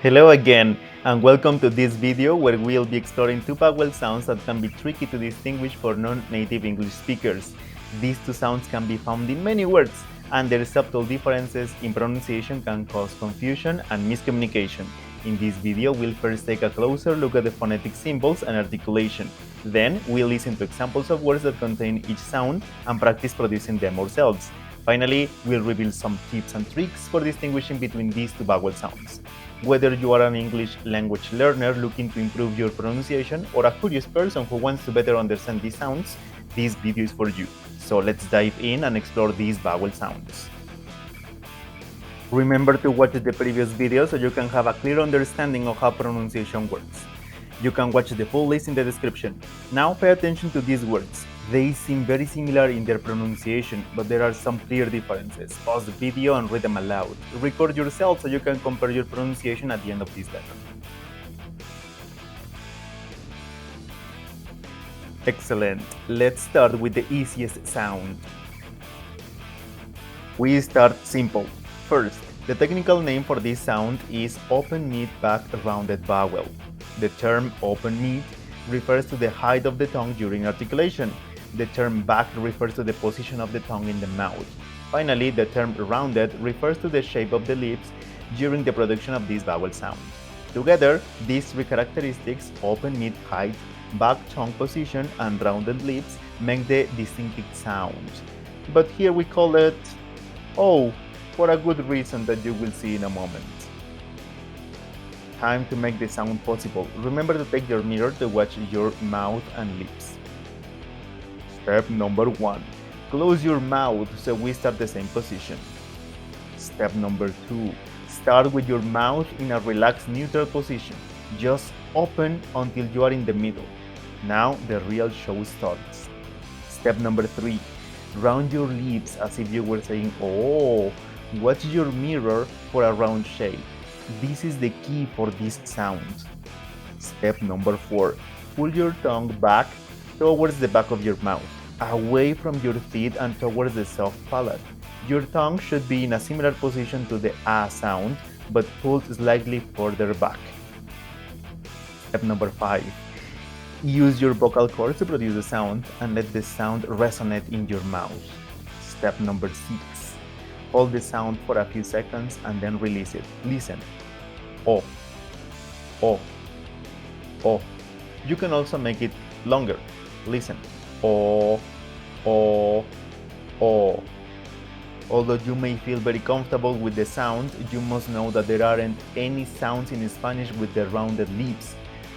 Hello again, and welcome to this video where we'll be exploring two vowel sounds that can be tricky to distinguish for non-native English speakers. These two sounds can be found in many words, and their subtle differences in pronunciation can cause confusion and miscommunication. In this video, we'll first take a closer look at the phonetic symbols and articulation. Then, we'll listen to examples of words that contain each sound and practice producing them ourselves. Finally, we'll reveal some tips and tricks for distinguishing between these two vowel sounds. Whether you are an English language learner looking to improve your pronunciation or a curious person who wants to better understand these sounds, this video is for you. So let's dive in and explore these vowel sounds. Remember to watch the previous video so you can have a clear understanding of how pronunciation works. You can watch the full list in the description. Now pay attention to these words. They seem very similar in their pronunciation, but there are some clear differences. Pause the video and read them aloud. Record yourself so you can compare your pronunciation at the end of this lesson. Excellent. Let's start with the easiest sound. We start simple. First, the technical name for this sound is open mid back rounded vowel. The term open mid refers to the height of the tongue during articulation. The term back refers to the position of the tongue in the mouth. Finally, the term rounded refers to the shape of the lips during the production of this vowel sound. Together, these three characteristics, open mid height, back tongue position, and rounded lips, make the distinctive sound. But here we call it O, for a good reason that you will see in a moment. Time to make the sound possible. Remember to take your mirror to watch your mouth and lips. Step number 1. Close your mouth so we start the same position. Step number 2. Start with your mouth in a relaxed neutral position. Just open until you are in the middle. Now the real show starts. Step number 3. Round your lips as if you were saying, "Oh." Watch your mirror for a round shape. This is the key for this sound. Step number 4. Pull your tongue back towards the back of your mouth, away from your teeth and towards the soft palate. Your tongue should be in a similar position to the A sound, but pulled slightly further back. Step number 5. Use your vocal cords to produce the sound and let the sound resonate in your mouth. Step number 6. Hold the sound for a few seconds and then release it. Listen. O, O, O. You can also make it longer. Listen. O, O, O. Although you may feel very comfortable with the sound, you must know that there aren't any sounds in Spanish with the rounded lips.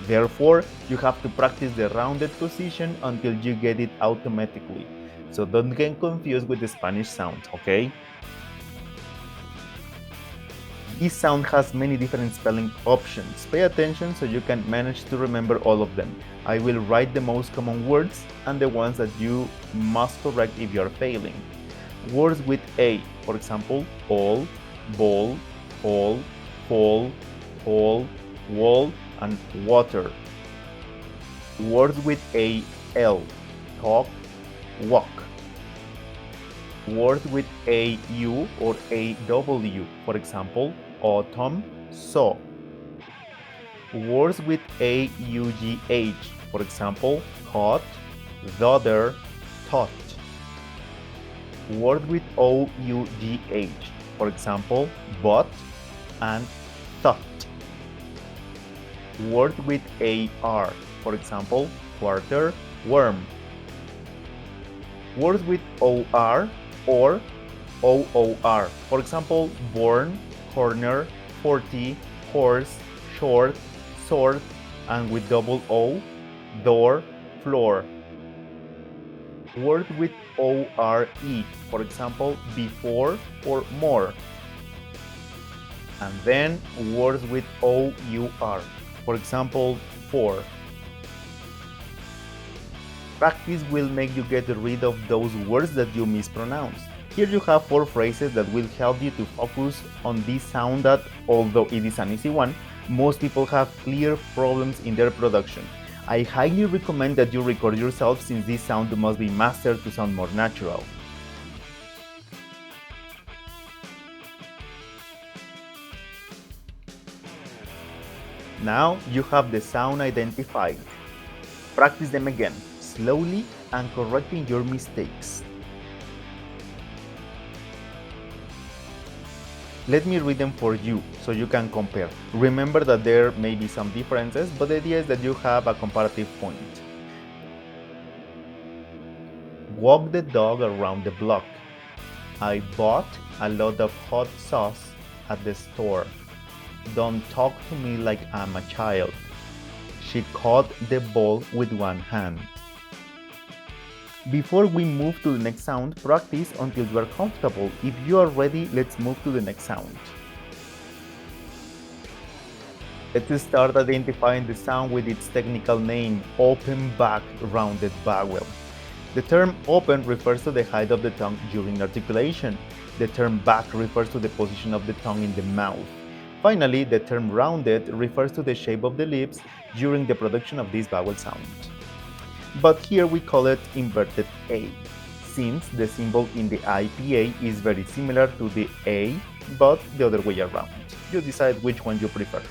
Therefore, you have to practice the rounded position until you get it automatically. So don't get confused with the Spanish sound, okay? This sound has many different spelling options. Pay attention so you can manage to remember all of them. I will write the most common words and the ones that you must correct if you are failing. Words with A, for example, all, ball, all, fall, all, wall, and water. Words with A-L, talk, walk. Words with A-U or A-W, for example, autumn, saw. Words with A-U-G-H, for example, hot, daughter, thought. Words with O-U-G-H, for example, bought and thought. Words with A-R, for example, quarter, worm. Words with O-R or O-O-R, for example, born, corner, 40, horse, short, sword, and with double O, door, floor. Words with O-R-E, for example, before or more. And then words with O-U-R, for example, for. Practice will make you get rid of those words that you mispronounce. Here you have 4 phrases that will help you to focus on this sound that, although it is an easy one, most people have clear problems in their production. I highly recommend that you record yourself since this sound must be mastered to sound more natural. Now you have the sound identified. Practice them again, slowly and correcting your mistakes. Let me read them for you so you can compare. Remember that there may be some differences, but the idea is that you have a comparative point. Walk the dog around the block. I bought a lot of hot sauce at the store. Don't talk to me like I'm a child. She caught the ball with one hand. Before we move to the next sound, practice until you are comfortable. If you are ready, let's move to the next sound. Let's start identifying the sound with its technical name, open back rounded vowel. The term open refers to the height of the tongue during articulation. The term back refers to the position of the tongue in the mouth. Finally, the term rounded refers to the shape of the lips during the production of this vowel sound. But here we call it inverted A, since the symbol in the IPA is very similar to the A, but the other way around. You decide which one you prefer.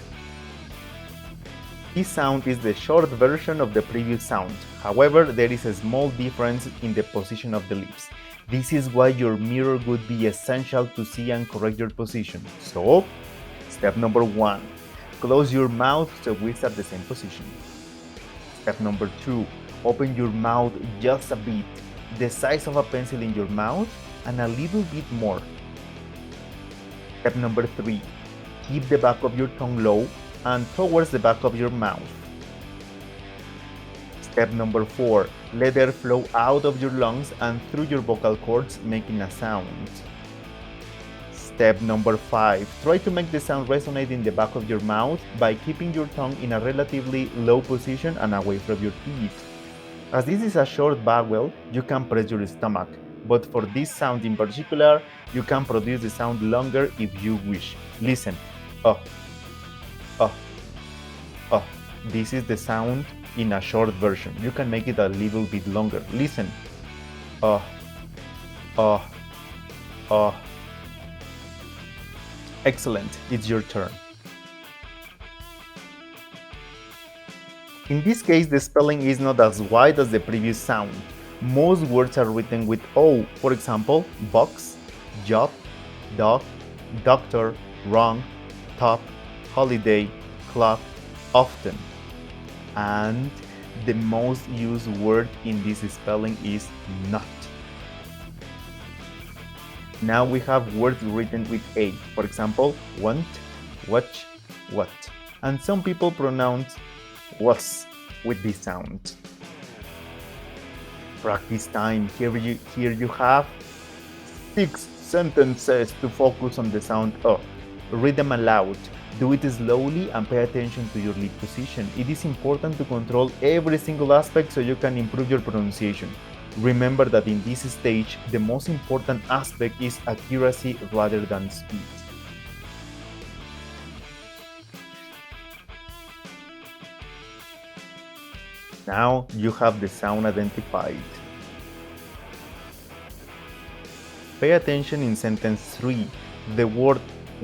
This sound is the short version of the previous sound. However, there is a small difference in the position of the lips. This is why your mirror would be essential to see and correct your position. So, step number 1, close your mouth so we start the same position. Step number 2, open your mouth just a bit, the size of a pencil in your mouth, and a little bit more. Step number 3, keep the back of your tongue low and towards the back of your mouth. Step number 4, let air flow out of your lungs and through your vocal cords, making a sound. Step number 5, try to make the sound resonate in the back of your mouth by keeping your tongue in a relatively low position and away from your teeth. As this is a short vowel, you can press your stomach, but for this sound in particular, you can produce the sound longer if you wish. Listen. This is the sound in a short version. You can make it a little bit longer. Listen. Excellent. It's your turn. In this case, the spelling is not as wide as the previous sound. Most words are written with O, for example, box, job, dog, doctor, wrong, top, holiday, clock, often. And the most used word in this spelling is not. Now we have words written with A, for example, want, watch, what. And some people pronounce was with this sound. Practice time. Here you have 6 sentences to focus on the sound O. Read them aloud. Do it slowly and pay attention to your lip position. It is important to control every single aspect so you can improve your pronunciation. Remember that in this stage, the most important aspect is accuracy rather than speed. Now you have the sound identified. Pay attention in sentence 3. The word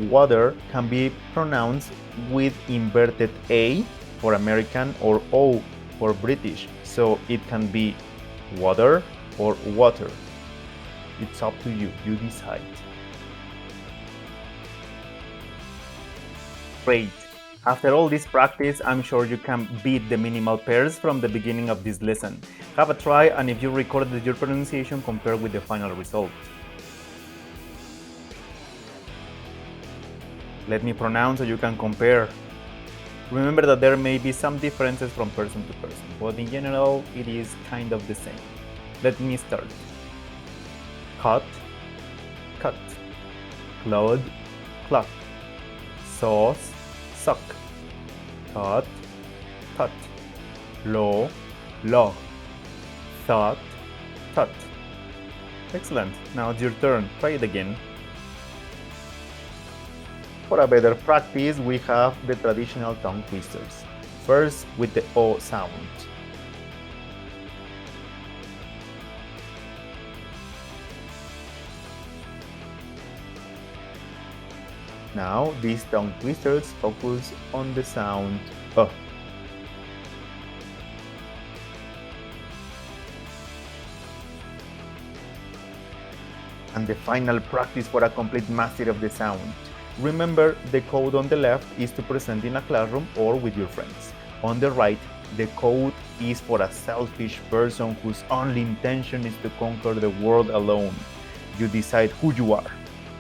water can be pronounced with inverted A for American or O for British, so it can be water or water. It's up to you, you decide. Great! After all this practice, I'm sure you can beat the minimal pairs from the beginning of this lesson. Have a try, and if you recorded your pronunciation, compare with the final result. Let me pronounce so you can compare. Remember that there may be some differences from person to person, but in general, it is kind of the same. Let me start. Cut, cut. Cloud, clock. Sauce, suck. Thought, thought. Law, log. Thought, thought. Excellent. Now it's your turn. Try it again. For a better practice, we have the traditional tongue twisters. First, with the O sound. Now, these tongue twisters focus on the sound Oh, and the final practice for a complete mastery of the sound. Remember, the code on the left is to present in a classroom or with your friends. On the right, the code is for a selfish person whose only intention is to conquer the world alone. You decide who you are.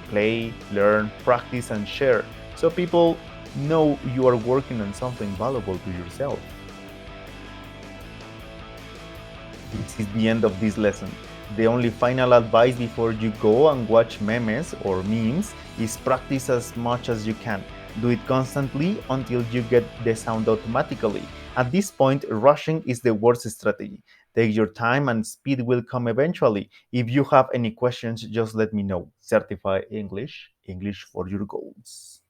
Play, learn, practice, and share so people know you are working on something valuable to yourself. This is the end of this lesson. The only final advice before you go and watch memes or memes is practice as much as you can. Do it constantly until you get the sound automatically. At this point, rushing is the worst strategy. Take your time and speed will come eventually. If you have any questions, just let me know. Certified English, English for your goals.